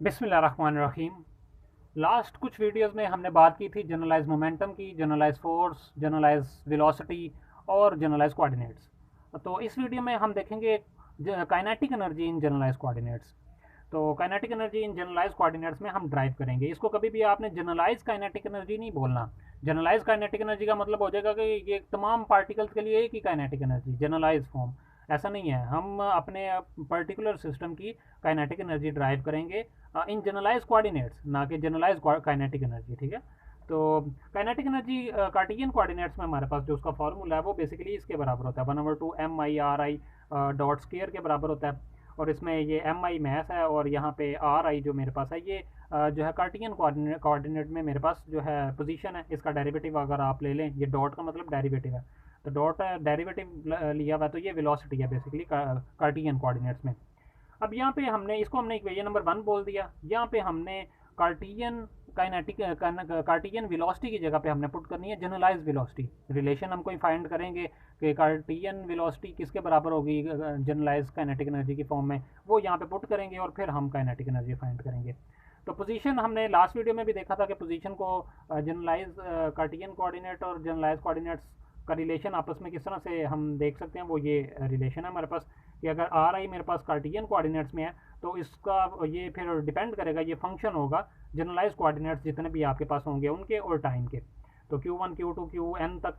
बिस्मिल्लाहिर्रहमानिर्रहीम। लास्ट कुछ वीडियोस में हमने बात की थी जनरलाइज मोमेंटम की, जनरलाइज फोर्स, जनरलाइज वेलोसिटी और जनरलाइज कोऑर्डिनेट्स। तो इस वीडियो में हम देखेंगे kinetic energy in generalise coordinates. तो kinetic energy in generalise coordinates में हम ड्राइव करेंगे। इसको कभी भी आपने जनरलाइज काइनेटिक एनर्जी नहीं बोलना। जनरलाइज काइनेटिक एनर्जी का मतलब हो जाएगा कि ये तमाम पार्टिकल्स के लिए एक ही काइनेटिक एनर्जी, जनरलाइज फॉर्म। ऐसा नहीं है। हम अपने पर्टिकुलर सिस्टम की काइनेटिक एनर्जी ड्राइव करेंगे इन जनरलाइज कोऑर्डिनेट्स, ना कि जनरलाइज काइनेटिक एनर्जी। ठीक है। तो काइनेटिक एनर्जी कार्टियन कोऑर्डिनेट्स में हमारे पास जो उसका फॉर्मूला है वो बेसिकली इसके बराबर होता है, 1/2 mi/r डॉट स्केयर के बराबर होता है। और इसमें ये एम आई मैथ है और यहाँ पे आर आई जो मेरे पास है ये जो है कार्टियन कोऑर्डिनेट में मेरे पास जो है पोजीशन है। इसका डेरिवेटिव अगर आप ले लें, ये डॉट का मतलब डेरिवेटिव है, तो डॉट डेरिवेटिव लिया हुआ है, तो ये वेलोसिटी है बेसिकली कार्टियन कोऑर्डिनेट्स में। अब यहाँ पे हमने इक्वेशन नंबर 1 बोल दिया। यहाँ पे हमने कार्टियन काइनेटिक कार्टियन वेलोसिटी की जगह पे हमने पुट करनी है जनरलाइज वेलोसिटी। रिलेशन हम कोई फाइंड करेंगे कि कार्टियन वेलोसिटी किसके बराबर होगी जनरलाइज काइनेटिक एनर्जी की फॉर्म में, वो यहाँ पे पुट करेंगे और फिर हम काइनेटिक एनर्जी फाइंड करेंगे। तो पोजीशन हमने लास्ट वीडियो में भी देखा था कि पोजीशन को जनरलाइज कार्टियन कोऑर्डिनेट और जनरलाइज कोऑर्डिनेट्स का रिलेशन आपस में किस तरह से हम देख सकते हैं। वो ये रिलेशन है हमारे पास कि अगर आर आई मेरे पास कार्टियन कोऑर्डिनेट्स में है तो इसका ये फिर डिपेंड करेगा, ये फंक्शन होगा जनरलाइज कोऑर्डिनेट्स जितने भी आपके पास होंगे उनके और टाइम के। तो Q1 Q2 Qn तक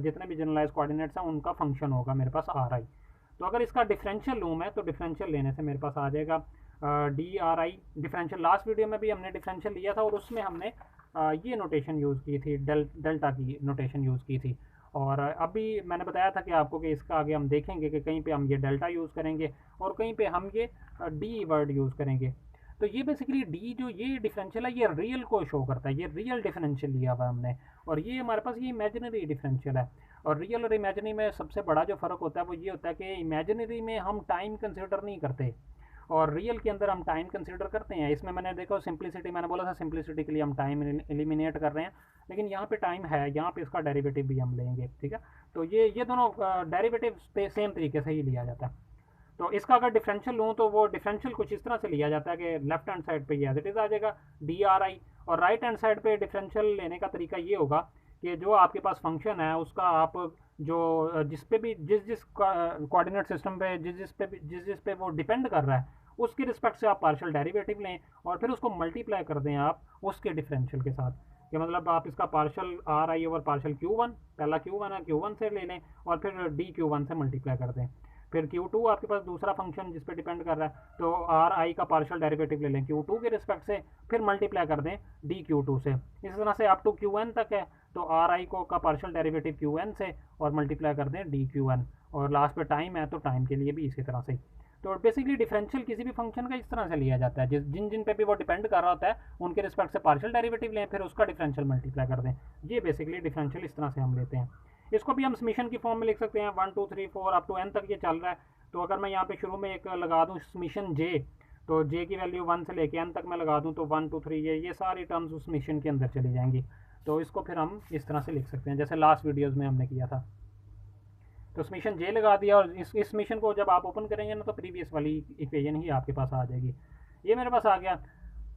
जितने भी जनरलाइज कोऑर्डिनेट्स हैं उनका फंक्शन होगा मेरे पास आर आई। तो अगर इसका डिफरेंशियल लूँ मैं, तो डिफरेंशियल लेने से मेरे पास आ जाएगा डी आर आई डिफरेंशियल। लास्ट वीडियो में भी हमने डिफरेंशियल लिया था और उसमें हमने ये नोटेशन यूज़ की थी, डेल्टा की नोटेशन यूज़ की थी। और अभी मैंने बताया था कि आपको कि इसका आगे हम देखेंगे कि कहीं पे हम ये डेल्टा यूज़ करेंगे और कहीं पे हम ये डी वर्ड यूज़ करेंगे। तो ये बेसिकली डी जो ये डिफरेंशियल है ये रियल को शो करता है, ये रियल डिफरेंशियल लिया हुआ है हमने। और ये हमारे पास ये इमेजिनरी डिफरेंशियल है। और रियल और इमेजिनरी में सबसे बड़ा जो फ़र्क होता है वो ये होता है कि इमेजिनरी में हम टाइम कंसिडर नहीं करते और रियल के अंदर हम टाइम कंसिडर करते हैं। इसमें मैंने देखो सिंप्लिसिटी, मैंने बोला था सिंप्लिसिटी के लिए हम टाइम एलिमिनेट कर रहे हैं, लेकिन यहाँ पे टाइम है, यहाँ पे इसका डेरिवेटिव भी हम लेंगे। ठीक है। तो ये दोनों डेरिवेटिव सेम तरीके से ही लिया जाता है। तो इसका अगर डिफरेंशियल लूँ तो वो डिफरेंशियल कुछ इस तरह से लिया जाता है कि लेफ्ट हैंड साइड पे ये एज इट इज़ आ जाएगा डी आर आई, और राइट हैंड साइड पे डिफरेंशियल लेने का तरीका ये होगा कि जो आपके पास फंक्शन है उसका आप जो जिस पे भी जिस कोऑर्डिनेट सिस्टम पे जिस पे वो डिपेंड कर रहा है उसके रिस्पेक्ट से आप पार्शियल डेरिवेटिव लें और फिर उसको मल्टीप्लाई कर दें आप उसके डिफरेंशियल के साथ। कि मतलब आप इसका partial are I over partial Q1, पहला Q1 है Q1 से ले लें और फिर डी Q1 से मल्टीप्लाई कर दें। फिर Q2 आपके पास दूसरा फंक्शन जिस पे डिपेंड कर रहा है, तो आर आई का पार्शियल डेरिवेटिव ले लें Q2 के रिस्पेक्ट से, फिर मल्टीप्लाई कर दें डी Q2 से। इस तरह से अप टू Qn तक है, तो आर आई को का पार्शियल डेरिवेटिव Qn से और मल्टीप्लाई कर दें डी Qn। और लास्ट पे टाइम है तो टाइम के लिए भी इसी तरह से। तो बेसिकली डिफरेंशियल किसी भी फंक्शन का इस तरह से लिया जाता है, जिन जिन पे भी वो डिपेंड कर रहा होता है उनके रिस्पेक्ट से पार्शियल डेरिवेटिव लें, फिर उसका डिफरेंशियल मल्टीप्लाई कर दें। ये बेसिकली डिफरेंशियल इस तरह से हम लेते हैं। इसको भी हम समीशन की फॉर्म में लिख सकते हैं, 1 2 3 4 अप टू n तक ये चल रहा है। तो अगर मैं यहाँ पे शुरू में एक लगा दूँ समीशन जे, तो जे की वैल्यू 1 से लेके n तक मैं लगा दूँ, तो 1 2 3 ये सारी टर्म्स उस समीशन के अंदर चली जाएंगी। तो इसको फिर हम इस तरह से लिख सकते हैं जैसे लास्ट वीडियोज़ में हमने किया था। तो समीशन जे लगा दिया और इस मिशन को जब आप ओपन करेंगे ना तो प्रीवियस वाली इक्वेशन ही आपके पास आ जाएगी। ये मेरे पास आ गया।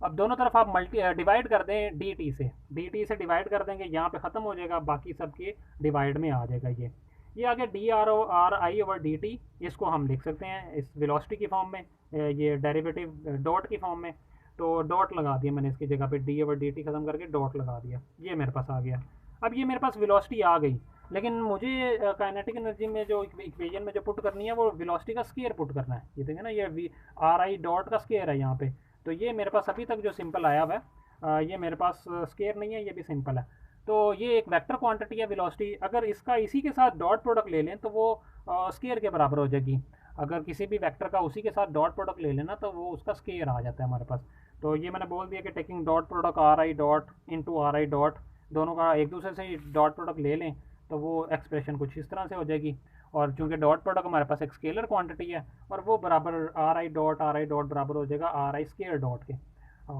अब दोनों तरफ आप डिवाइड कर दें डी टी से डिवाइड कर देंगे, यहाँ पे ख़त्म हो जाएगा, बाकी सब के डिवाइड में आ जाएगा। ये आगे D R O R I over D T, इसको हम लिख सकते हैं इस वेलोसिटी की फॉर्म में, ये डेरिवेटिव डॉट की फॉर्म में। तो डॉट लगा दिया मैंने इसकी जगह पे, डी ओवर डी टी ख़त्म करके डॉट लगा दिया, ये मेरे पास आ गया। अब ये मेरे पास वेलोसिटी आ गई, लेकिन मुझे काइनेटिक एनर्जी में जो इक्वेशन में जो पुट करनी है वो वेलोसिटी का स्केयर पुट करना है। ये देखें ना, ये आर आई डॉट का स्केयर है यहाँ पे। तो ये मेरे पास अभी तक जो सिंपल आया हुआ है ये मेरे पास स्केयर नहीं है, ये भी सिंपल है। तो ये एक वेक्टर क्वांटिटी है वेलोसिटी। अगर इसका इसी के साथ डॉट प्रोडक्ट ले लें तो वो स्केयर के बराबर हो जाएगी। अगर किसी भी वेक्टर का उसी के साथ डॉट प्रोडक्ट ले लेना तो वो उसका स्केयर आ जाता है हमारे पास। तो ये मैंने बोल दिया कि taking dot product are I dot into are I dot, दोनों का एक दूसरे से डॉट प्रोडक्ट ले लें तो वो एक्सप्रेशन कुछ इस तरह से हो जाएगी। और चूंकि डॉट प्रोडक्ट हमारे पास एक स्केलर क्वांटिटी है और वो बराबर आर आई डॉट बराबर हो जाएगा आर आई स्केयर डॉट के,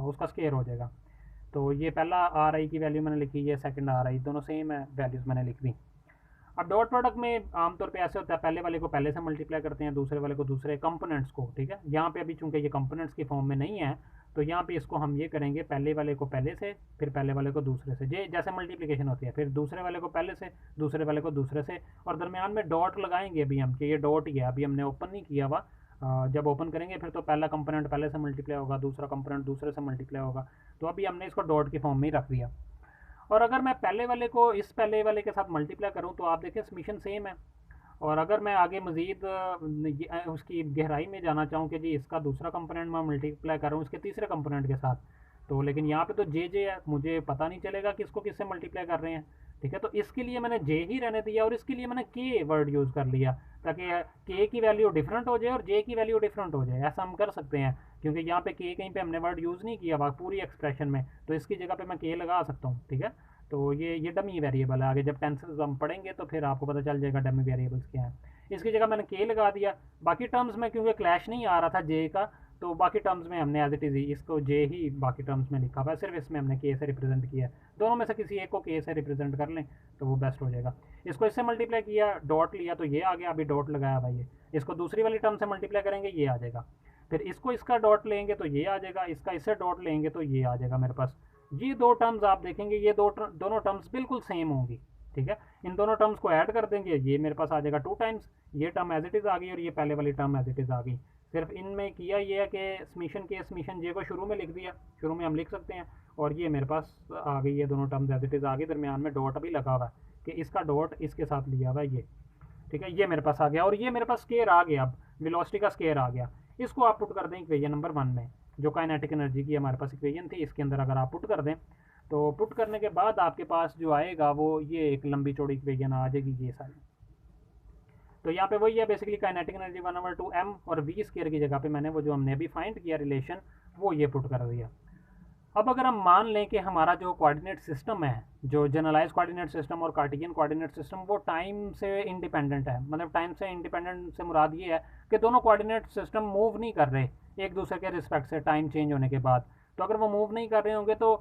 उसका स्केयर हो जाएगा। तो ये पहला आर आई की वैल्यू मैंने लिखी, ये सेकंड आर आई, दोनों सेम है, वैल्यूज़ मैंने लिख दी। अब डॉट प्रोडक्ट में आमतौर पे ऐसे होता है, पहले वाले को पहले से मल्टीप्लाई करते हैं, दूसरे वाले को दूसरे कंपोनेंट्स को। ठीक है। यहाँ पे अभी चूंकि ये कंपोनेंट्स की फॉर्म में नहीं है तो यहाँ पे इसको हम ये करेंगे, पहले वाले को पहले से, फिर पहले वाले को दूसरे से, जैसे मल्टीप्लिकेशन होती है, फिर दूसरे वाले को पहले से, दूसरे वाले को दूसरे से, और दरमियान में डॉट लगाएंगे अभी हम कि ये डॉट ही है, अभी हमने ओपन नहीं किया हुआ। जब ओपन करेंगे फिर तो पहला कंपोनेंट पहले से मल्टीप्लाई होगा, दूसरा कंपोनेंट दूसरे से मल्टीप्लाई होगा। तो अभी हमने इसको डॉट की फॉर्म में ही रख दिया। और अगर मैं पहले वाले को इस पहले वाले के साथ मल्टीप्लाई करूँ तो आप देखें समीशन सेम है। और अगर मैं आगे मज़ीद उसकी गहराई में जाना चाहूँ कि जी इसका दूसरा कंपोनेंट मैं मल्टीप्लाई कर रहा हूँ इसके तीसरे कंपोनेंट के साथ, तो लेकिन यहाँ पे तो जे है, मुझे पता नहीं चलेगा कि इसको किससे मल्टीप्लाई कर रहे हैं। ठीक है, तो इसके लिए मैंने जे ही रहने दिया और इसके लिए मैंने के वर्ड यूज़ कर लिया ताकि के की वैल्यू डिफरेंट हो जाए और जे की वैल्यू डिफरेंट हो जाए। ऐसा हम कर सकते हैं क्योंकि यहाँ पे के कहीं पे हमने वर्ड यूज़ नहीं किया पूरी एक्सप्रेशन में, तो इसकी जगह पे मैं के लगा सकता हूँ। ठीक है, तो ये डमी वेरिएबल है। आगे जब टेंसेस हम पढ़ेंगे तो फिर आपको पता चल जाएगा डमी वेरिएबल्स क्या है। इसकी जगह मैंने के लगा दिया। बाकी टर्म्स में क्योंकि क्लैश नहीं आ रहा था जे का, तो बाकी टर्म्स में हमने एज इट इज़ इसको जे ही बाकी टर्म्स में लिखा हुआ है, सिर्फ इसमें हमने के से रिप्रेजेंट किया है। दोनों में से किसी एक को के से रिप्रेजेंट कर लें तो वो बेस्ट हो जाएगा। इसको इससे मल्टीप्लाई किया, डॉट लिया तो ये आ गया, अभी डॉट लगाया भाई ये। इसको दूसरी वाली टर्म से मल्टीप्लाई करेंगे ये आ जाएगा, फिर इसको इसका डॉट लेंगे तो ये आ जाएगा, इसका इससे डॉट लेंगे तो ये आ जाएगा मेरे पास। ये दो टर्म्स आप देखेंगे ये दोनों टर्म्स बिल्कुल सेम होंगी। ठीक है, इन दोनों टर्म्स को ऐड कर देंगे, ये मेरे पास आ जाएगा 2 टाइम्स, ये टर्म एज इट इज़ आ गई और ये पहले वाली टर्म एज इट इज़ आ गई। सिर्फ इनमें किया ये है कि समीशन के समीशन जे को शुरू में लिख दिया, शुरू में हम लिख सकते हैं, और ये मेरे पास आ गई ये दोनों टर्म्स एज इट इज़ आ गई। दरमियान में डॉट अभी लगा हुआ है कि इसका डॉट इसके साथ लिया हुआ है ये। ठीक है, ये मेरे पास आ गया और ये मेरे पास स्केयर आ गया, अब वेलोसिटी का स्केयर आ गया। इसको आप पुट कर दें इक्वेशन नंबर 1 में, जो काइनेटिक एनर्जी की हमारे पास इक्वेशन थी, इसके अंदर अगर आप पुट कर दें तो पुट करने के बाद आपके पास जो आएगा वो ये एक लंबी चौड़ी इक्वेशन आ जाएगी ये सारी। तो यहाँ पे वही है बेसिकली काइनेटिक एनर्जी 1/2m और v स्केयर की जगह पे मैंने वो जो हमने अभी फाइंड किया रिलेशन वो ये पुट कर दिया। अब अगर हम मान लें कि हमारा जो कोऑर्डिनेट सिस्टम है, जो जनरलाइज कोऑर्डिनेट सिस्टम और कार्टेशियन कोऑर्डिनेट सिस्टम, वो टाइम से इंडिपेंडेंट है। मतलब टाइम से इंडिपेंडेंट से मुराद ये है कि दोनों कोऑर्डिनेट सिस्टम मूव नहीं कर रहे एक दूसरे के रिस्पेक्ट से टाइम चेंज होने के बाद। तो अगर वो मूव नहीं कर रहे होंगे तो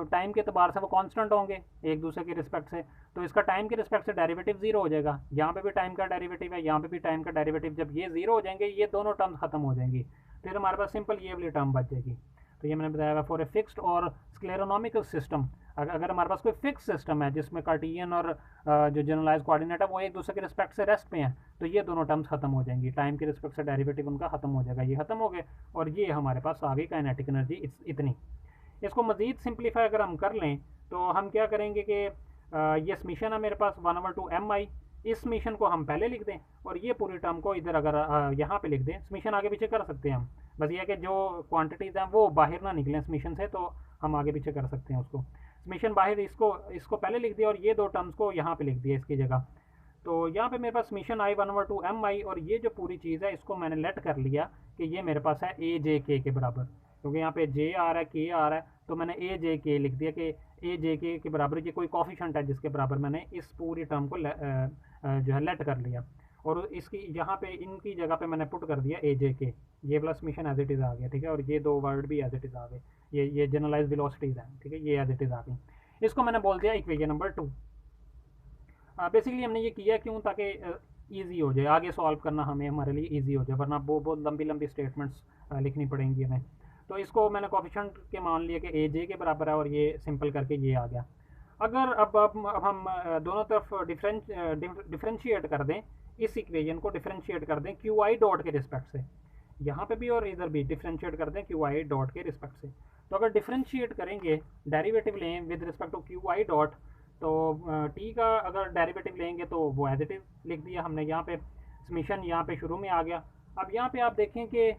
टाइम के अतबार से वो कांस्टेंट होंगे एक दूसरे के रिस्पेक्ट से, तो इसका टाइम के रिस्पेक्ट से डेरिवेटिव जीरो हो जाएगा। यहाँ पे भी टाइम का डेरिवेटिव है, यहाँ पे भी टाइम का डेरिवेटिव, जब ये जीरो हो जाएंगे ये दोनों टर्म्स खत्म हो जाएंगी, फिर हमारे पास सिंपल ये वाली टर्म बच जाएगी। तो ये मैंने बताया फॉर ए फिक्स्ड और स्क्लेरोनॉमिकल सिस्टम, अगर हमारे पास कोई फिक्स सिस्टम है जिसमें कार्टेशियन और जो जनरलाइज कोऑर्डिनेट है वो एक दूसरे के रिस्पेक्ट से रेस्ट पे हैं, तो ये दोनों टर्म्स खत्म हो जाएंगी, टाइम के रिस्पेक्ट से डेरिवेटिव उनका खत्म हो जाएगा, ये खत्म हो गए और ये हमारे पास आ गई काइनेटिक एनर्जी इतनी। इसको मज़ीद सिंप्लीफाई अगर हम कर लें तो हम क्या करेंगे कि ये समीशन है मेरे पास 1/2mi, इस समीशन को हम पहले लिख दें और ये पूरी टर्म को इधर अगर यहाँ पे लिख दें, समीशन आगे पीछे कर सकते हैं हम, बस ये कि जो क्वांटिटीज़ हैं वो बाहर ना निकलें समीशन से, तो हम आगे पीछे कर सकते हैं उसको। समीशन बाहर इसको पहले लिख दिया और ये दो टर्म्स को यहाँ पे लिख दिया इसकी जगह। तो यहाँ पे मेरे पास समीशन आई 1/2mi और ये जो पूरी चीज़ है इसको मैंने लेट कर लिया कि ये मेरे पास है ए जे के के बराबर, क्योंकि यहाँ पे जे आ रहा है के आ रहा है, तो मैंने ए जे के लिख दिया कि ए जे के बराबर ये कोई कॉफिशेंट है जिसके बराबर मैंने इस पूरी टर्म को जो है लेट कर लिया और इसकी यहाँ पे इनकी जगह पे मैंने पुट कर दिया ए जे के, ये plus summation as it is आ गया। ठीक है, और ये दो वर्ड भी एज इट इज़ आ गए, ये जनरलाइज वेलोसिटीज़ हैं। ठीक है, ये एज इट इज़ आ गई, इसको मैंने बोल दिया इक्वेशन नंबर 2। बेसिकली हमने ये किया क्यों, ताकि ईजी हो जाए आगे सॉल्व करना, हमें हमारे लिए ईजी हो जाए, वरना बहुत लंबी लंबी स्टेटमेंट्स लिखनी पड़ेंगी हमें। तो इसको मैंने कोफिशिएंट के मान लिया कि ए जे के बराबर है और ये सिंपल करके ये आ गया। अगर अब हम दोनों तरफ डिफ्रेंशिएट कर दें, इस इक्वेशन को डिफ्रेंशिएट कर दें क्यू आई डॉट के रिस्पेक्ट से, यहाँ पे भी और इधर भी डिफ्रेंशिएट कर दें क्यू आई डॉट के रिस्पेक्ट से। तो अगर डिफ्रेंशिएट करेंगे, डेरिवेटिव लें with respect to Q I dot, तो टी का अगर डेरिवेटिव लेंगे तो वो एज इट इज़ लिख दिया हमने, यहाँ पे समीशन यहाँ पे शुरू में आ गया। अब यहाँ पे आप देखें कि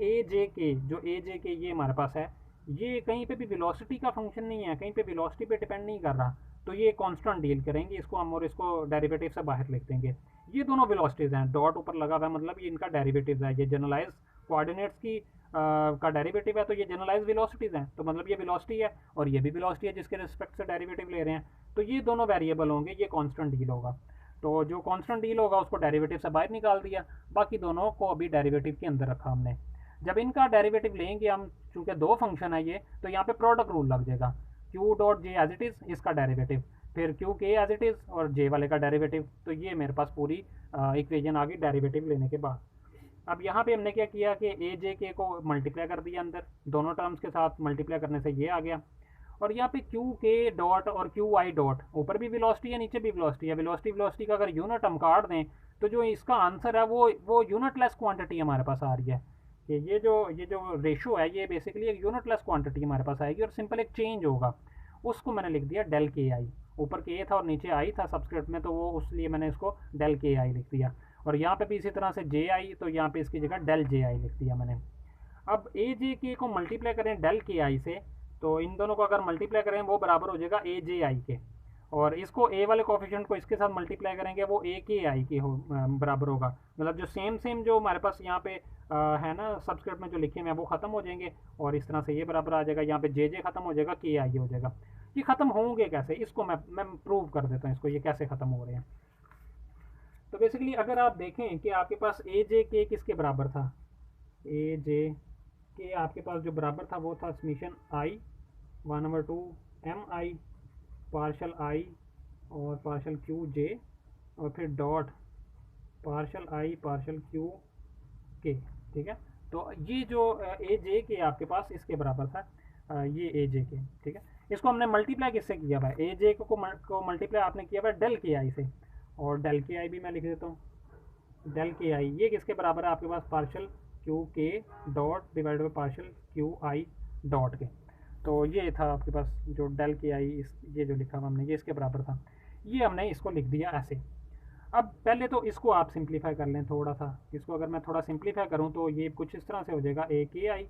ए जे के, जो ए जे के ये हमारे पास है, ये कहीं पे भी वेलोसिटी का फंक्शन नहीं है, कहीं पे वेलोसिटी पे डिपेंड नहीं कर रहा, तो ये कांस्टेंट डील करेंगे इसको हम और इसको डेरिवेटिव से बाहर लिख देंगे। ये दोनों वेलोसिटीज़ हैं, डॉट ऊपर लगा हुआ है मतलब ये इनका डेरिवेटिव है, ये जनरलाइज कोऑर्डिनेट्स की का डेरिवेटिव है, तो ये जनरलाइज वेलोसिटीज़ हैं, तो मतलब ये वेलोसिटी है और ये भी वेलोसिटी है जिसके रिस्पेक्ट से डेरिवेटिव ले रहे हैं, तो ये दोनों वेरिएबल होंगे, ये कांस्टेंट डील होगा। तो जो कांस्टेंट डील होगा उसको डेरिवेटिव से बाहर निकाल दिया, बाकी दोनों को अभी डेरिवेटिव के अंदर रखा हमने। जब इनका डेरिवेटिव लेंगे हम, चूँकि दो फंक्शन है ये, तो यहाँ पे प्रोडक्ट रूल लग जाएगा, Q dot J as it is इसका डेरिवेटिव, फिर क्यू के एज इट इज़ और जे वाले का डेरिवेटिव, तो ये मेरे पास पूरी इक्वेशन आ गई डेरिवेटिव लेने के बाद। अब यहाँ पे हमने क्या किया कि ए जे के को मल्टीप्लाई कर दिया अंदर, दोनों टर्म्स के साथ मल्टीप्लाई करने से ये आ गया। और यहाँ पे क्यू के डॉट और क्यू आई डॉट, ऊपर भी वेलोसिटी है नीचे भी वेलोसिटी है, वेलोसिटी का अगर यूनिट हम काट दें तो जो इसका आंसर है वो यूनिटलेस क्वांटिटी हमारे पास आ रही है कि ये जो रेशो है ये बेसिकली एक यूनिटलेस क्वांटिटी हमारे पास आएगी और सिंपल एक चेंज होगा, उसको मैंने लिख दिया डेल के आई। ऊपर के था और नीचे आई था सबस्क्रिप्ट में, तो वो उसलिए मैंने इसको डेल के आई लिख दिया। और यहाँ पे भी इसी तरह से जे आई, तो यहाँ पे इसकी जगह डेल जे आई लिख दिया मैंने। अब ए जे के को मल्टीप्लाई करें डेल के आई से, तो इन दोनों को अगर मल्टीप्लाई करें वो बराबर हो जाएगा ए जे आई के, और इसको ए वाले कोफिशिएंट को इसके साथ मल्टीप्लाई करेंगे वो ए के आई के बराबर होगा। मतलब जो सेम जो हमारे पास यहाँ पे है ना सबस्क्रिप्ट में जो लिखे हुए हैं वो खत्म हो जाएंगे, और इस तरह से ये बराबर आ जाएगा, यहाँ पे जे जे खत्म हो जाएगा, के आई हो जाएगा। ये खत्म होंगे कैसे, इसको मैं प्रूव कर देता हूँ इसको, ये कैसे खत्म हो रहे हैं। तो बेसिकली अगर आप देखें कि आपके पास ए जे के किसके बराबर था, ए जे के आपके पास जो बराबर था वो था summation i 1/2 m i partial आई और पार्शल क्यू जे, और फिर dot partial i partial q के। ठीक है, तो ये जो ए जे के आपके पास इसके बराबर था, ये ए जे के। ठीक है, इसको हमने मल्टीप्लाई किससे किया हुआ है, ए जे को मल्टीप्लाई आपने किया हुआ है डेल के आई से, और डेल के आई भी मैं लिख देता हूँ, डेल के आई ये किसके बराबर है आपके पास, पार्शल क्यू के dot divide by partial Q I dot के। तो ये था आपके पास जो डेल के आई, इस ये जो लिखा हुआ हमने ये इसके बराबर था, ये हमने इसको लिख दिया ऐसे। अब पहले तो इसको आप सिंप्लीफाई कर लें थोड़ा सा, इसको अगर मैं थोड़ा सिंप्लीफाई करूं तो ये कुछ इस तरह से हो जाएगा ए के आई,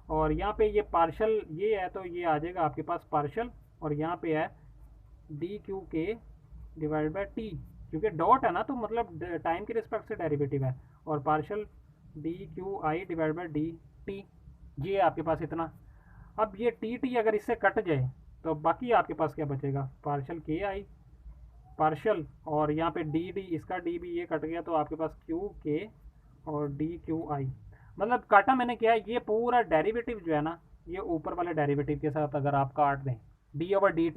और यहाँ पे ये पार्शल ये है तो ये आ जाएगा आपके पास पार्शल, और यहाँ पे है डी क्यू के डिवाइड बाई टी, क्योंकि डॉट है ना तो मतलब टाइम के रिस्पेक्ट से डेरिवेटिव है, और partial D Q I divide by D T, ये आपके पास इतना। अब ये टी टी अगर इससे कट जाए तो बाकी आपके पास क्या बचेगा, पार्शल के आई पार्शल, और यहाँ पे डी डी इसका डी भी ये कट गया, तो आपके पास क्यू के और डी क्यू आई। मतलब काटा मैंने क्या है, ये पूरा डेरिवेटिव जो है ना ये ऊपर वाले डेरिवेटिव के साथ अगर आप काट दें, डी ओवर डी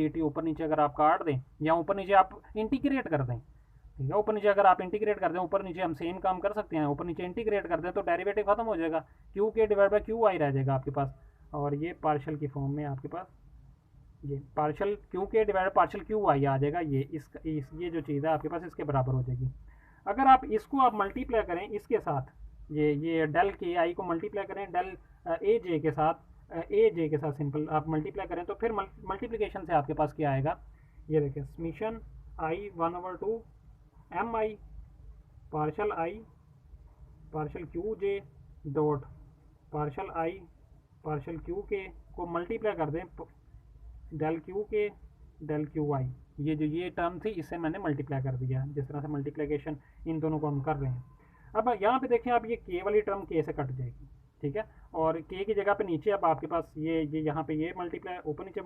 टी ऊपर नीचे अगर आप काट दें, या ऊपर नीचे आप इंटीग्रेट कर दें, ठीक है, ऊपर नीचे अगर आप इंटीग्रेट कर दें, ऊपर नीचे हम सेम काम कर सकते हैं, ऊपर नीचे इंटीग्रेट कर दें तो डेरिवेटिव खत्म हो जाएगा, क्यू के डिवाइड बाई क्यू आई रह जाएगा आपके पास, और ये पार्शल की फॉर्म में आपके पास ये पार्शल क्यू के डिवाइड पार्शल क्यू आई आ जाएगा, ये जो चीज़ है आपके पास इसके बराबर हो जाएगी। अगर आप इसको आप मल्टीप्लाई करें इसके साथ, ये डेल के आई को मल्टीप्लाई करें डेल ए जे के साथ, सिंपल आप मल्टीप्लाई करें तो फिर मल्टीप्लिकेशन से आपके पास क्या आएगा, ये देखिए summation i 1/2 m i partial i partial q j dot partial i partial q k को मल्टीप्लाई कर दें del q k del q i, ये टर्म थी इससे मैंने मल्टीप्लाई कर दिया, जिस तरह से मल्टीप्लिकेशन इन दोनों को हम कर रहे हैं। अब यहाँ पे देखें आप ये के वाली टर्म के से कट जाएगी, ठीक है, और के की जगह पे नीचे अब आपके पास ये यहाँ पे ये मल्टीप्लाई ऊपर नीचे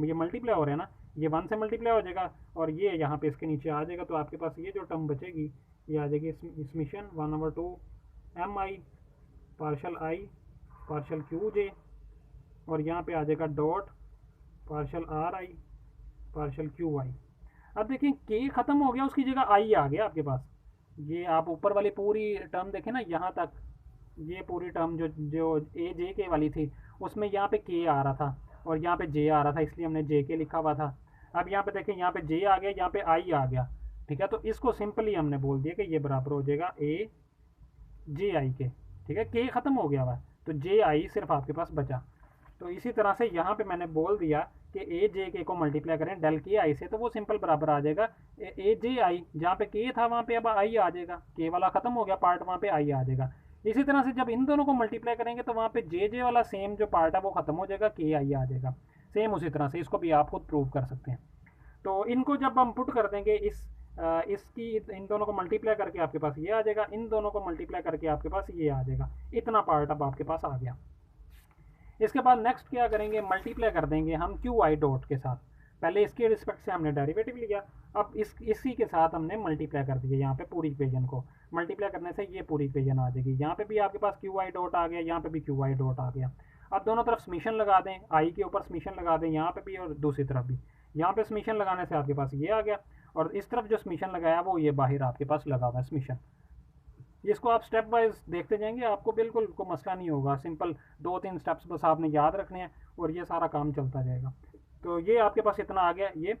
ये मल्टीप्लाई हो रहा है ना, ये 1 से मल्टीप्लाई हो जाएगा, और ये यहाँ पे इसके नीचे आ जाएगा, तो आपके पास ये जो टर्म बचेगी ये आ जाएगी summation 1/2 m i partial q जे, और यहाँ पे आ जाएगा dot partial are I partial Q I. अब देखिए के ख़त्म हो गया, उसकी जगह आई आ गया आपके पास, ये आप ऊपर वाली पूरी टर्म देखें ना, यहाँ तक ये पूरी टर्म जो ए जे के वाली थी उसमें यहाँ पे के आ रहा था और यहाँ पे जे आ रहा था, इसलिए हमने जे के लिखा हुआ था। अब यहाँ पे देखें यहाँ पे जे आ गया, यहाँ पे आई आ गया, ठीक है, तो इसको सिंपली हमने बोल दिया कि ये बराबर हो जाएगा ए जे आई के, ठीक है, के ख़त्म हो गया हुआ तो जे आई सिर्फ आपके पास बचा। तो इसी तरह से यहाँ पे मैंने बोल दिया कि ए जे के को मल्टीप्लाई करें डेल के आई से, तो वो सिंपल बराबर आ जाएगा ए जे आई, जहाँ पे के था वहाँ पे अब आई आ जाएगा, के वाला खत्म हो गया पार्ट, वहाँ पे आई आ जाएगा। इसी तरह से जब इन दोनों को मल्टीप्लाई करेंगे तो वहाँ पे जे वाला सेम जो पार्ट है वो खत्म हो जाएगा, के आई आ जाएगा। सेम उसी तरह से इसको भी आप खुद प्रूव कर सकते हैं। तो इनको जब हम पुट कर देंगे इसकी इन दोनों को मल्टीप्लाई करके आपके पास ये आ जाएगा, इन दोनों को मल्टीप्लाई करके आपके पास ये आ जाएगा, इतना पार्ट अब आपके पास आ गया। इसके बाद नेक्स्ट क्या करेंगे, मल्टीप्लाई कर देंगे हम क्यू आई डॉट के साथ। पहले इसके रिस्पेक्ट से हमने डेरिवेटिव लिया, अब इसी के साथ हमने मल्टीप्लाई कर दिया, यहाँ पे पूरी इक्वेशन को मल्टीप्लाई करने से ये पूरी इक्वेशन आ जाएगी। यहाँ पे भी आपके पास क्यू आई डॉट आ गया, यहाँ पे भी क्यू आई डॉट आ गया। अब दोनों तरफ समीशन लगा दें, आई के ऊपर समीशन लगा दें, यहाँ पे भी और दूसरी तरफ भी। यहाँ पे समीशन लगाने से आपके पास ये आ गया, और इस तरफ जो समीशन लगाया वो ये बाहर आपके पास लगा हुआ है समीशन। इसको आप स्टेप वाइज देखते जाएंगे, आपको बिल्कुल को मसला नहीं होगा। सिंपल 2-3 स्टेप्स बस आपने याद रखने हैं और ये सारा काम चलता जाएगा। तो ये आपके पास इतना आ गया ये।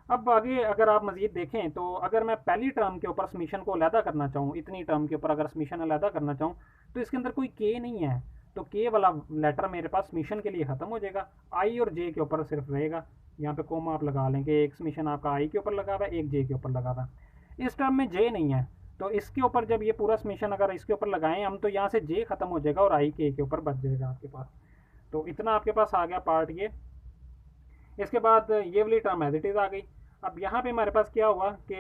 अब आगे अगर आप मज़ीद देखें तो अगर मैं पहली टर्म के ऊपर समीशन को अलहदा करना चाहूँ, इतनी टर्म के ऊपर अगर समीशन अलहदा करना चाहूँ, तो इसके अंदर कोई के नहीं है, तो के वाला लेटर मेरे पास समीशन के लिए ख़त्म हो जाएगा। आई और जे के ऊपर सिर्फ रहेगा। यहाँ पे कोमा आप लगा लेंगे, एक समीशन आपका आई के ऊपर लगा हुआ है, एक जे के ऊपर लगा हुआ है। इस टर्म में जे नहीं है, तो इसके ऊपर जब ये पूरा समीशन अगर इसके ऊपर लगाएं हम, तो यहाँ से जे ख़त्म हो जाएगा और आई के ऊपर बच जाएगा आपके पास। तो इतना आपके पास आ गया पार्ट ये। इसके बाद ये वाली टर्म एज इट इज़ आ गई। अब यहाँ पे हमारे पास क्या हुआ कि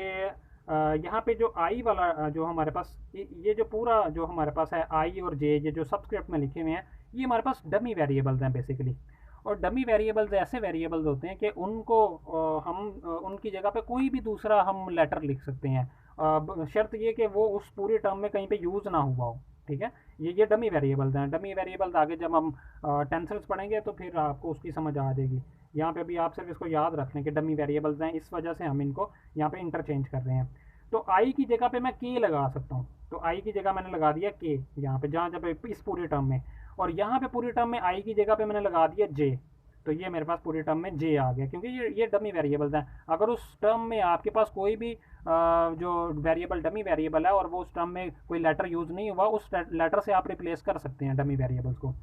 यहाँ पे जो आई वाला जो हमारे पास ये जो पूरा जो हमारे पास है आई और जे, ये जो सबस्क्रिप्ट में लिखे हुए हैं, ये हमारे पास डमी वेरिएबल्स हैं बेसिकली। और डमी वेरिएबल्स ऐसे वेरिएबल्स होते हैं कि उनको हम उनकी जगह पे कोई भी दूसरा हम लेटर लिख सकते हैं, शर्त ये कि वो उस पूरी टर्म में कहीं पे यूज़ ना हुआ हो। ठीक है, ये डमी वेरिएबल्स हैं। डमी वेरिएबल्स आगे जब हम टेंसर्स पढ़ेंगे तो फिर आपको उसकी समझ आ जाएगी। यहाँ पे भी आप सिर्फ इसको याद रख लें कि डमी वेरिएबल्स हैं, इस वजह से हम इनको यहाँ पे इंटरचेंज कर रहे हैं। तो आई की जगह पे मैं के लगा सकता हूँ, तो आई की जगह मैंने लगा दिया के यहाँ पे, जहाँ जब इस पूरी टर्म में, और यहाँ पे पूरी टर्म में आई की जगह पे मैंने लगा दिया जे। तो ये मेरे पास पूरी टर्म में जे आ गया, क्योंकि ये डमी वेरिएबल्स हैं। अगर उस टर्म में आपके पास कोई भी जो वेरिएबल डमी वेरिएबल है और वो उस टर्म में कोई लेटर यूज़ नहीं हुआ, उस लेटर से आप रिप्लेस कर सकते हैं डमी वेरिएबल्स को।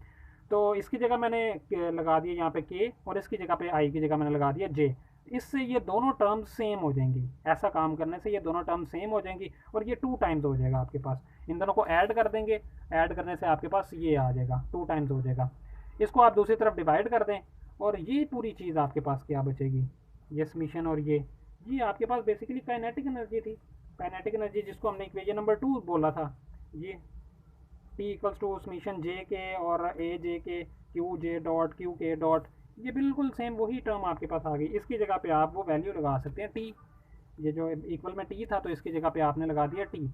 तो इसकी जगह मैंने लगा दिया यहाँ पे के, और इसकी जगह पे आई की जगह मैंने लगा दिया जे। इससे ये दोनों टर्म्स सेम हो जाएंगी। ऐसा काम करने से ये दोनों टर्म्स सेम हो जाएंगी और ये 2 टाइम्स हो जाएगा आपके पास। इन दोनों को ऐड कर देंगे, ऐड करने से आपके पास ये आ जाएगा, 2 टाइम्स हो जाएगा। इसको आप दूसरी तरफ डिवाइड कर दें और ये पूरी चीज़ आपके पास क्या बचेगी, ये समीशन और ये आपके पास बेसिकली काइनेटिक एनर्जी थी। काइनेटिक एनर्जी जिसको हमने इक्वेशन नंबर 2 बोला था, ये टी इक्वल्स टू समीशन जे के और ए जे के क्यू जे डॉट क्यू के डॉट, ये बिल्कुल सेम वही टर्म आपके पास आ गई। इसकी जगह पे आप वो वैल्यू लगा सकते हैं टी, ये जो इक्वल में टी था तो इसकी जगह पे आपने लगा दिया टी।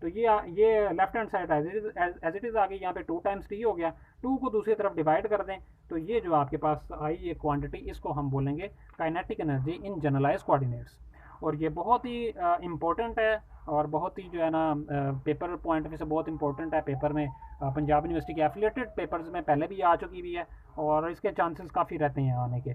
तो ये left hand side as it is आ गई, यहाँ पे 2 टाइम्स टी हो गया। 2 को दूसरी तरफ डिवाइड कर दें तो ये जो आपके पास आई ये क्वांटिटी, इसको हम बोलेंगे kinetic energy in generalise coordinates. और ये बहुत ही इम्पोर्टेंट है और बहुत ही जो है ना पेपर पॉइंट में से बहुत इंपॉर्टेंट है। पेपर में पंजाब यूनिवर्सिटी के एफिलेटेड पेपर्स में पहले भी आ चुकी हुई है और इसके चांसेस काफ़ी रहते हैं आने के।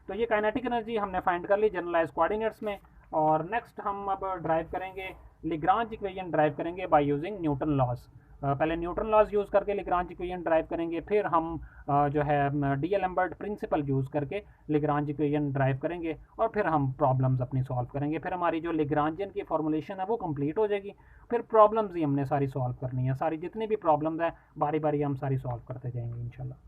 तो ये काइनेटिक एनर्जी हमने फाइंड कर ली जनरलाइज कोऑर्डिनेट्स में। और नेक्स्ट हम अब ड्राइव करेंगे, लिग्रांज इक्वेशन ड्राइव करेंगे बाय यूजिंग न्यूटन लॉज। पहले न्यूटन लॉज यूज़ करके लिग्रांज इक्वेशन ड्राइव करेंगे, फिर हम जो है डी एलम्बर्ट प्रिंसिपल यूज़ करके लिग्रांज इक्वेशन ड्राइव करेंगे और फिर हम प्रॉब्लम्स अपनी सॉल्व करेंगे। फिर हमारी जो लिग्रांजियन की फॉर्मुलेशन है वो कंप्लीट हो जाएगी। फिर प्रॉब्लम्स ही हमने सारी सॉल्व करनी है, सारी जितनी भी प्रॉब्लम्स हैं बारी बारी हम सारी सॉल्व करते जाएंगे इंशाल्लाह।